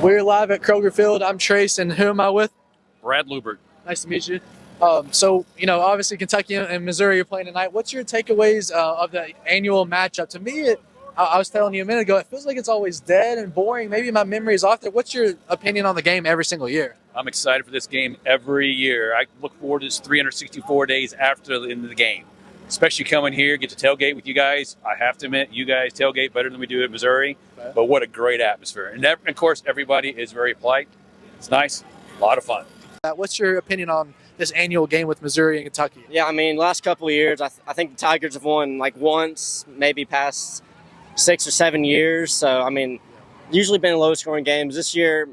We're live at Kroger Field. I'm Trace, and who am I with? Brad Lubert. Nice to meet you. Obviously Kentucky and Missouri are playing tonight. What's your takeaways of the annual matchup? To me, I was telling you a minute ago, it feels like it's always dead and boring. Maybe my memory is off there. What's your opinion on the game every single year? I'm excited for this game every year. I look forward to this 364 days after the end of the game, especially coming here, get to tailgate with you guys. I have to admit, you guys tailgate better than we do at Missouri, but what a great atmosphere. And of course, everybody is very polite. It's nice, a lot of fun. What's your opinion on this annual game with Missouri and Kentucky? Yeah, I mean, last couple of years, I think the Tigers have won like once, maybe past 6 or 7 years. So, I mean, usually been low-scoring games. This year,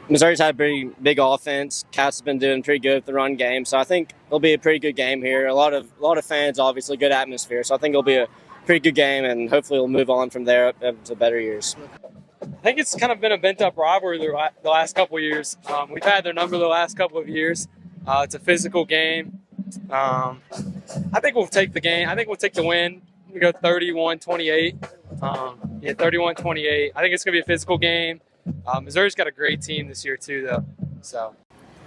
Missouri's had a pretty big offense. Cats have been doing pretty good with the run game. So I think it'll be a pretty good game here. A lot of fans, obviously, good atmosphere. So I think it'll be a pretty good game, and hopefully we'll move on from there up to better years. I think it's kind of been a bent-up rivalry the last couple of years. We've had their number the last couple of years. It's a physical game. I think we'll take the game. I think we'll take the win. We go 31-28. 31-28. I think it's going to be a physical game. Missouri's got a great team this year too, though. So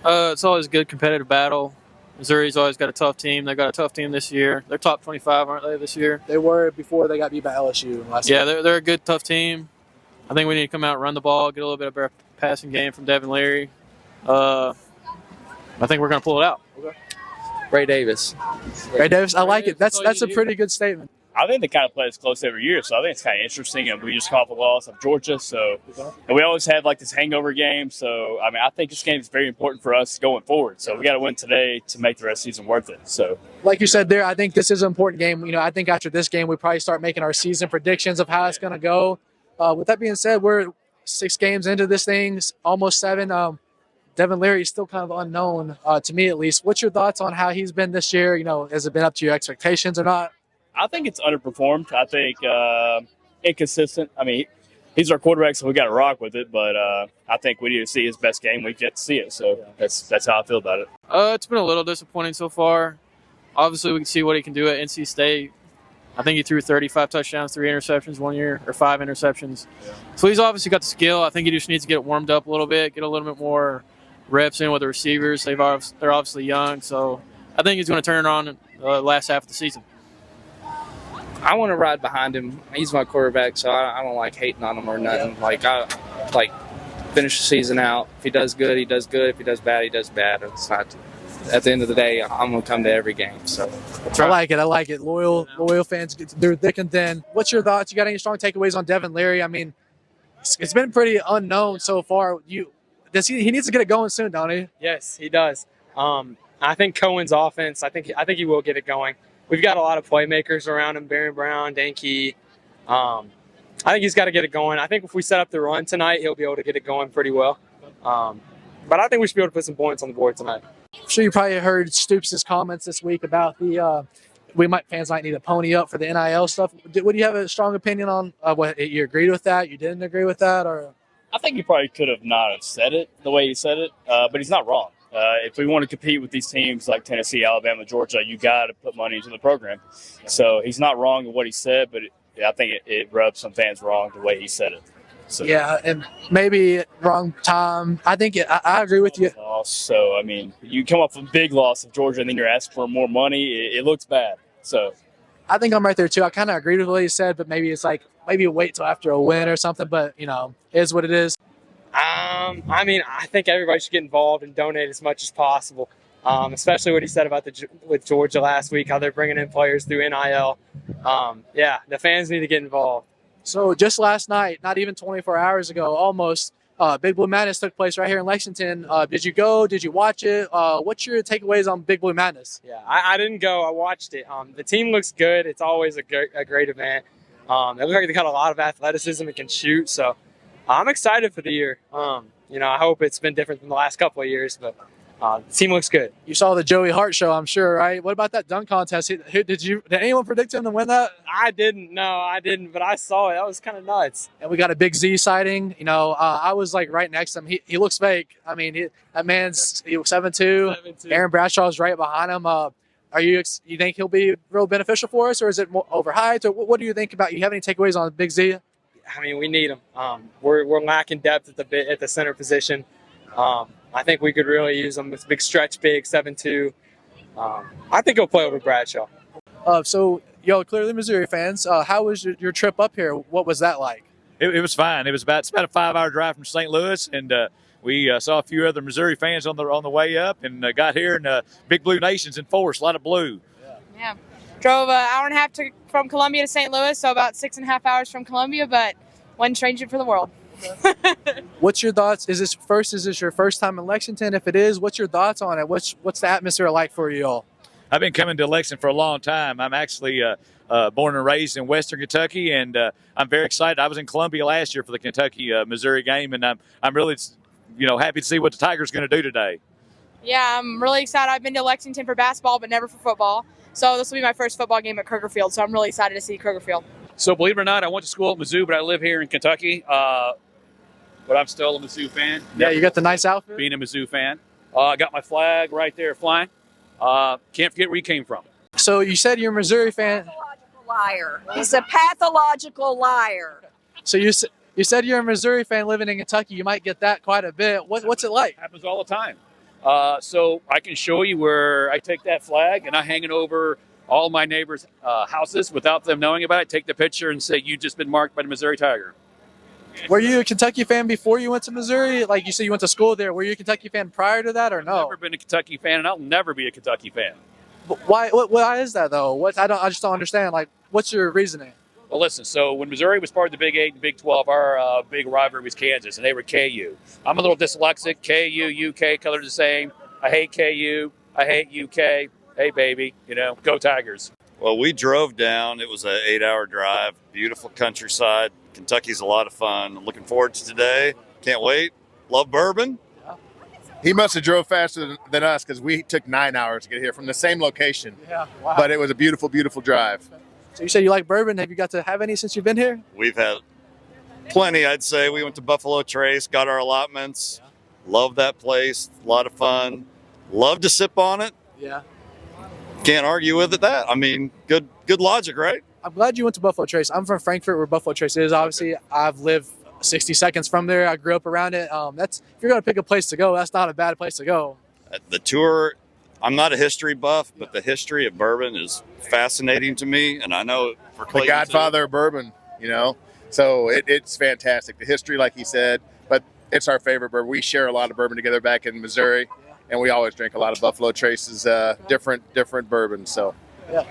it's always a good competitive battle. Missouri's always got a tough team. They've got a tough team this year. They're top 25, aren't they, this year? They were before they got beat by LSU last year. Yeah, they're a good, tough team. I think we need to come out and run the ball, get a little bit of better passing game from Devin Leary. I think we're going to pull it out. Okay. Ray Davis. Ray Davis, I like it. That's a pretty good statement. I think they kind of play as close every year, so I think it's kind of interesting. And we just caught the loss of Georgia, and we always have like this hangover game. So I mean, I think this game is very important for us going forward. So we got to win today to make the rest of the season worth it. So, like you said there, I think this is an important game. You know, I think after this game, we probably start making our season predictions of how it's going to go. With that being said, we're 6 games into this thing, almost 7. Devin Leary is still kind of unknown to me, at least. What's your thoughts on how he's been this year? You know, has it been up to your expectations or not? I think it's underperformed. I think inconsistent. I mean, he's our quarterback, so we got to rock with it. But I think we need to see his best game. We get to see it, so that's how I feel about it. It's been a little disappointing so far. Obviously, we can see what he can do at NC State. I think he threw 35 touchdowns, 3 interceptions one year, or 5 interceptions. Yeah. So he's obviously got the skill. I think he just needs to get it warmed up a little bit, get a little bit more reps in with the receivers. They're obviously young, so I think he's going to turn it on in the last half of the season. I want to ride behind him. He's my quarterback, so I don't like hating on him or nothing. I finish the season out. If he does good, he does good. If he does bad, he does bad. It's not. At the end of the day, I'm going to come to every game. So I like it. Loyal fans get through thick and thin. What's your thoughts? You got any strong takeaways on Devin Leary? I mean, it's been pretty unknown so far. He needs to get it going soon, don't he? yes, he does. I think Cohen's offense. I think he will get it going. We've got a lot of playmakers around him: Barron Brown, Dan Key. I think he's got to get it going. I think if we set up the run tonight, he'll be able to get it going pretty well. But I think we should be able to put some points on the board tonight. I'm sure you probably heard Stoops' comments this week about fans might need to pony up for the NIL stuff. Would you have a strong opinion on what you agreed with that? You didn't agree with that, or? I think he probably could have not have said it the way he said it, but he's not wrong. If we want to compete with these teams like Tennessee, Alabama, Georgia, you got to put money into the program. So he's not wrong in what he said, but I think it rubs some fans wrong the way he said it. So, yeah, and maybe wrong time. I think I agree with you. So, I mean, you come up with a big loss of Georgia and then you're asking for more money. It looks bad. So I think I'm right there, too. I kind of agreed with what he said, but maybe it's like maybe wait till after a win or something. But, you know, it is what it is. I mean, I think everybody should get involved and donate as much as possible, especially what he said about with Georgia last week, how they're bringing in players through NIL. Yeah, the fans need to get involved. So just last night, not even 24 hours ago, almost, Big Blue Madness took place right here in Lexington. Did you go? Did you watch it? What's your takeaways on Big Blue Madness? Yeah, I didn't go. I watched it. The team looks good. It's always a great event. They look like they got a lot of athleticism and can shoot. So I'm excited for the year. I hope it's been different than the last couple of years, but the team looks good. You saw the Joey Hart show, I'm sure, right? What about that dunk contest? Did anyone predict him to win that? I didn't. No, I didn't, but I saw it. That was kind of nuts. And we got a Big Z sighting. I was like right next to him. He looks fake. I mean, that man's 7'2". Aaron Bradshaw's right behind him. You think he'll be real beneficial for us, or is it more overhyped? Or what do you think about? You have any takeaways on Big Z? I mean, we need him. We're lacking depth at the center position. I think we could really use him. It's a big stretch, big 7'2". I think he'll play over Bradshaw. So, clearly Missouri fans. How was your trip up here? What was that like? It was fine. It's about a 5-hour drive from St. Louis, and we saw a few other Missouri fans on the way up, and got here, and Big Blue Nation's in force, a lot of blue. Yeah. Drove an hour and a half from Columbia to St. Louis, so about 6.5 hours from Columbia, but wouldn't change it for the world. What's your thoughts? Is this your first time in Lexington? If it is, what's your thoughts on it? What's the atmosphere like for you all? I've been coming to Lexington for a long time. I'm actually born and raised in Western Kentucky, and I'm very excited. I was in Columbia last year for the Kentucky-Missouri game, and I'm really happy to see what the Tigers are going to do today. Yeah, I'm really excited. I've been to Lexington for basketball, but never for football. So this will be my first football game at Kroger Field, so I'm really excited to see Kroger Field. So believe it or not, I went to school at Mizzou, but I live here in Kentucky. But I'm still a Mizzou fan. Yeah, you got the nice outfit? Being a Mizzou fan. I got my flag right there flying. Can't forget where he came from. So you said you're a Missouri fan. Pathological liar. He's a pathological liar. So you said you're a Missouri fan living in Kentucky. You might get that quite a bit. What's it like? Happens all the time. So I can show you where I take that flag and I hang it over all my neighbors' houses without them knowing about it. Take the picture and say, "You've just been marked by the Missouri Tiger." Were you a Kentucky fan before you went to Missouri? Like you said, you went to school there. Were you a Kentucky fan prior to that, or no? I've never been a Kentucky fan, and I'll never be a Kentucky fan. But why is that though? I just don't understand. Like, what's your reasoning? Well, listen. So when Missouri was part of the Big 8 and Big 12, our big rivalry was Kansas, and they were KU. I'm a little dyslexic. KU, UK, colors the same. I hate KU. I hate UK. Hey, baby, go Tigers. Well, we drove down. It was an 8-hour drive. Beautiful countryside. Kentucky's a lot of fun. I'm looking forward to today. Can't wait. Love bourbon. He must have drove faster than us because we took 9 hours to get here from the same location. Yeah, wow. But it was a beautiful, beautiful drive. So you said you like bourbon. Have you got to have any since you've been here? We've had plenty, I'd say. We went to Buffalo Trace, got our allotments. Love that place. A lot of fun. Love to sip on it. Yeah. Can't argue with it. That. I mean, good logic, right? I'm glad you went to Buffalo Trace. I'm from Frankfort, where Buffalo Trace is. Obviously, I've lived 60 seconds from there. I grew up around it. If you're going to pick a place to go, that's not a bad place to go. The tour, I'm not a history buff, but the history of bourbon is fascinating to me, and I know for Clayton, the godfather of bourbon, So it's fantastic. The history, like he said, but it's our favorite bourbon. We share a lot of bourbon together back in Missouri, and we always drink a lot of Buffalo Trace's different bourbons. So. Yeah.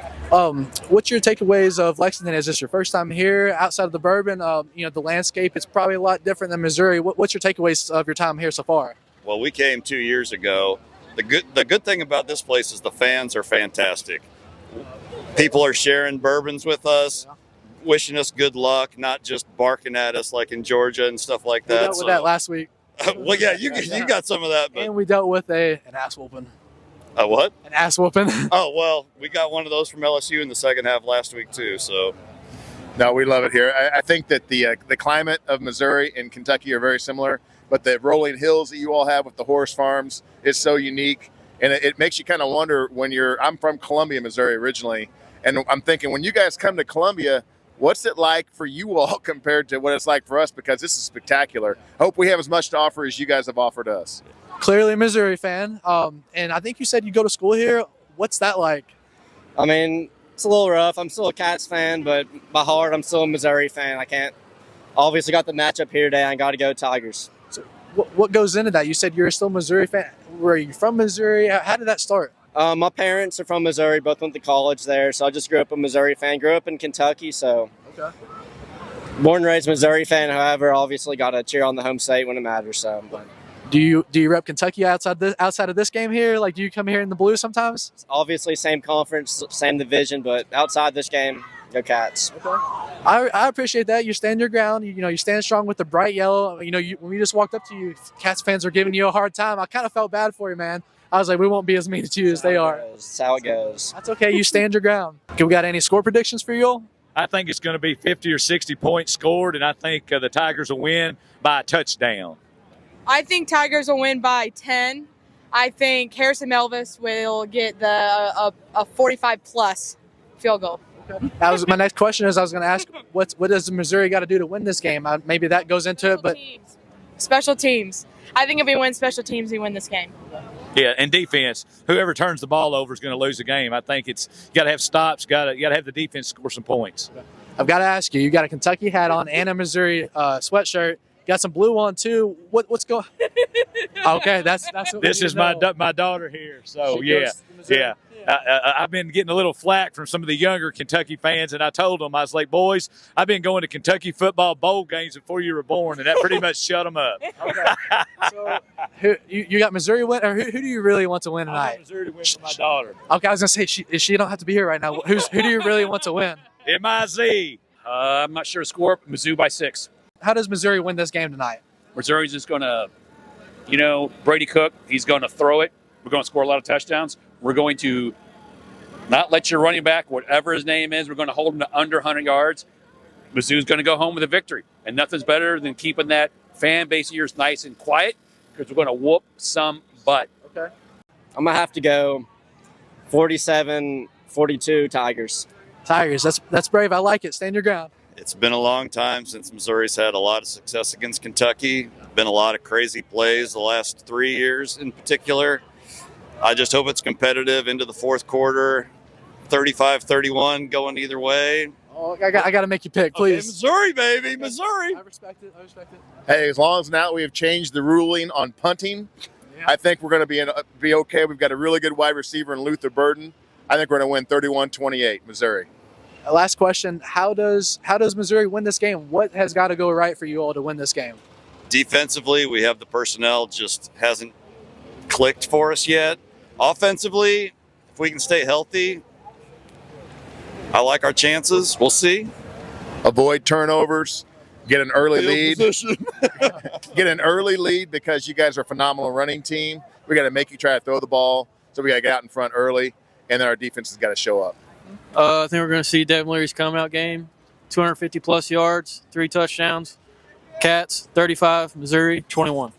What's your takeaways of Lexington? Is this your first time here outside of the bourbon? The landscape is probably a lot different than Missouri. What's your takeaways of your time here so far? Well, we came 2 years ago. The good thing about this place is the fans are fantastic. People are sharing bourbons with us, wishing us good luck, not just barking at us like in Georgia and stuff like that. We dealt with that last week. Well, yeah, you got some of that. But. And we dealt with an ass whooping. A what? An ass whooping. Oh, well, we got one of those from LSU in the second half last week, too. So, no, we love it here. I think that the climate of Missouri and Kentucky are very similar, but the rolling hills that you all have with the horse farms is so unique. And it makes you kind of wonder I'm from Columbia, Missouri originally, and I'm thinking when you guys come to Columbia, what's it like for you all compared to what it's like for us? Because this is spectacular. Hope we have as much to offer as you guys have offered us. Clearly a Missouri fan. And I think you said you go to school here. What's that like? I mean, it's a little rough. I'm still a Cats fan, but by heart, I'm still a Missouri fan. I can't. Obviously, got the matchup here today. I got to go Tigers. So what goes into that? You said you're still a Missouri fan. Were you from Missouri? How did that start? My parents are from Missouri. Both went to college there, so I just grew up a Missouri fan. Grew up in Kentucky, so okay. Born and raised Missouri fan. However, obviously got to cheer on the home state when it matters. So, but. Do you rep Kentucky outside of this game here? Like, do you come here in the blue sometimes? It's obviously, same conference, same division, but outside this game, go Cats. Okay. I appreciate that. You stand your ground. You stand strong with the bright yellow. When we just walked up to you, Cats fans are giving you a hard time. I kind of felt bad for you, man. I was like, we won't be as mean to you as they are. That's how it goes. That's okay. You stand your ground. Okay, we got any score predictions for you all? I think it's going to be 50 or 60 points scored, and I think the Tigers will win by a touchdown. I think Tigers will win by 10. I think Harrison Melvis will get a 45-plus field goal. That was my next question. I was going to ask, what does Missouri got to do to win this game? Maybe that goes into it, but Special teams. I think if we win special teams, we win this game. Yeah, and defense. Whoever turns the ball over is going to lose the game. I think you got to have stops. You got to have the defense score some points. I've got to ask you. You got a Kentucky hat on and a Missouri sweatshirt. Got some blue on too. What's going? Okay, that's. What This is my daughter here. So yeah. I've been getting a little flack from some of the younger Kentucky fans, and I told them, I was like, boys, I've been going to Kentucky football bowl games before you were born, and that pretty much shut them up. Okay. So you got Missouri win, or who do you really want to win I tonight? want Missouri to win for my daughter. Okay, I was gonna say she don't have to be here right now. Who do you really want to win? MIZ. I'm not sure score. Mizzou by 6. How does Missouri win this game tonight? Missouri's just going to, Brady Cook, he's going to throw it. We're going to score a lot of touchdowns. We're going to not let your running back, whatever his name is, we're going to hold him to under 100 yards. Mizzou's going to go home with a victory. And nothing's better than keeping that fan base of yours nice and quiet because we're going to whoop some butt. Okay. I'm going to have to go 47-42 Tigers. Tigers. That's brave. I like it. Stand your ground. It's been a long time since Missouri's had a lot of success against Kentucky. Been a lot of crazy plays the last 3 years in particular. I just hope it's competitive into the fourth quarter. 35-31 going either way. Oh, I got to make you pick, please. Okay, Missouri, baby, Missouri. I respect it. Hey, as long as now we have changed the ruling on punting, I think we're going to be okay. We've got a really good wide receiver in Luther Burden. I think we're going to win 31-28, Missouri. Last question: How does Missouri win this game? What has got to go right for you all to win this game? Defensively, we have the personnel, just hasn't clicked for us yet. Offensively, if we can stay healthy, I like our chances. We'll see. Avoid turnovers. Get an early lead. Get an early lead because you guys are a phenomenal running team. We got to make you try to throw the ball, so we got to get out in front early, and then our defense has got to show up. I think we're going to see Devin Leary's coming out game, 250-plus yards, 3 touchdowns. Cats, 35, Missouri, 21.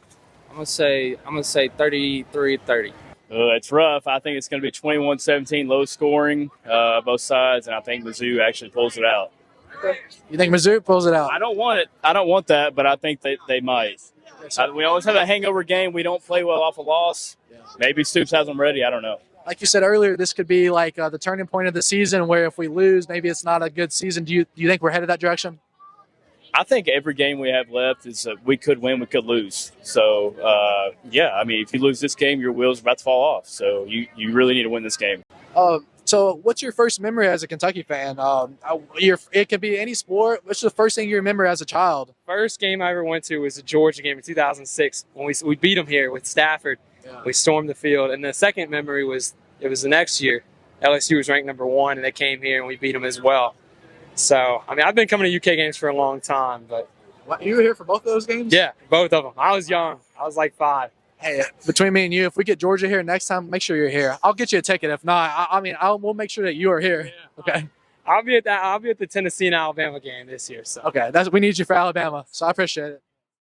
I'm gonna say 33-30. It's rough. I think it's going to be 21-17, low scoring, both sides, and I think Mizzou actually pulls it out. You think Missouri pulls it out? I don't want it. I don't want that, but I think they might. We always have a hangover game. We don't play well off a loss. Maybe Stoops has them ready. I don't know. Like you said earlier, this could be like the turning point of the season where if we lose, maybe it's not a good season. Do you think we're headed that direction? I think every game we have left is we could win, we could lose. So, if you lose this game, your wheels are about to fall off. So you really need to win this game. So what's your first memory as a Kentucky fan? It could be any sport. What's the first thing you remember as a child? First game I ever went to was the Georgia game in 2006 when we beat them here with Stafford. Yeah. We stormed the field. And the second memory was the next year. LSU was ranked number 1, and they came here and we beat them as well. So, I've been coming to UK games for a long time. But What, you were here for both of those games? yeah, both of them. I was young. I was like 5. Hey, between me and you, if we get Georgia here next time, make sure you're here. I'll get you a ticket. If not, we'll make sure that you are here. Yeah. Okay. I'll be at the Tennessee and Alabama game this year. So Okay. We need you for Alabama. So I appreciate it.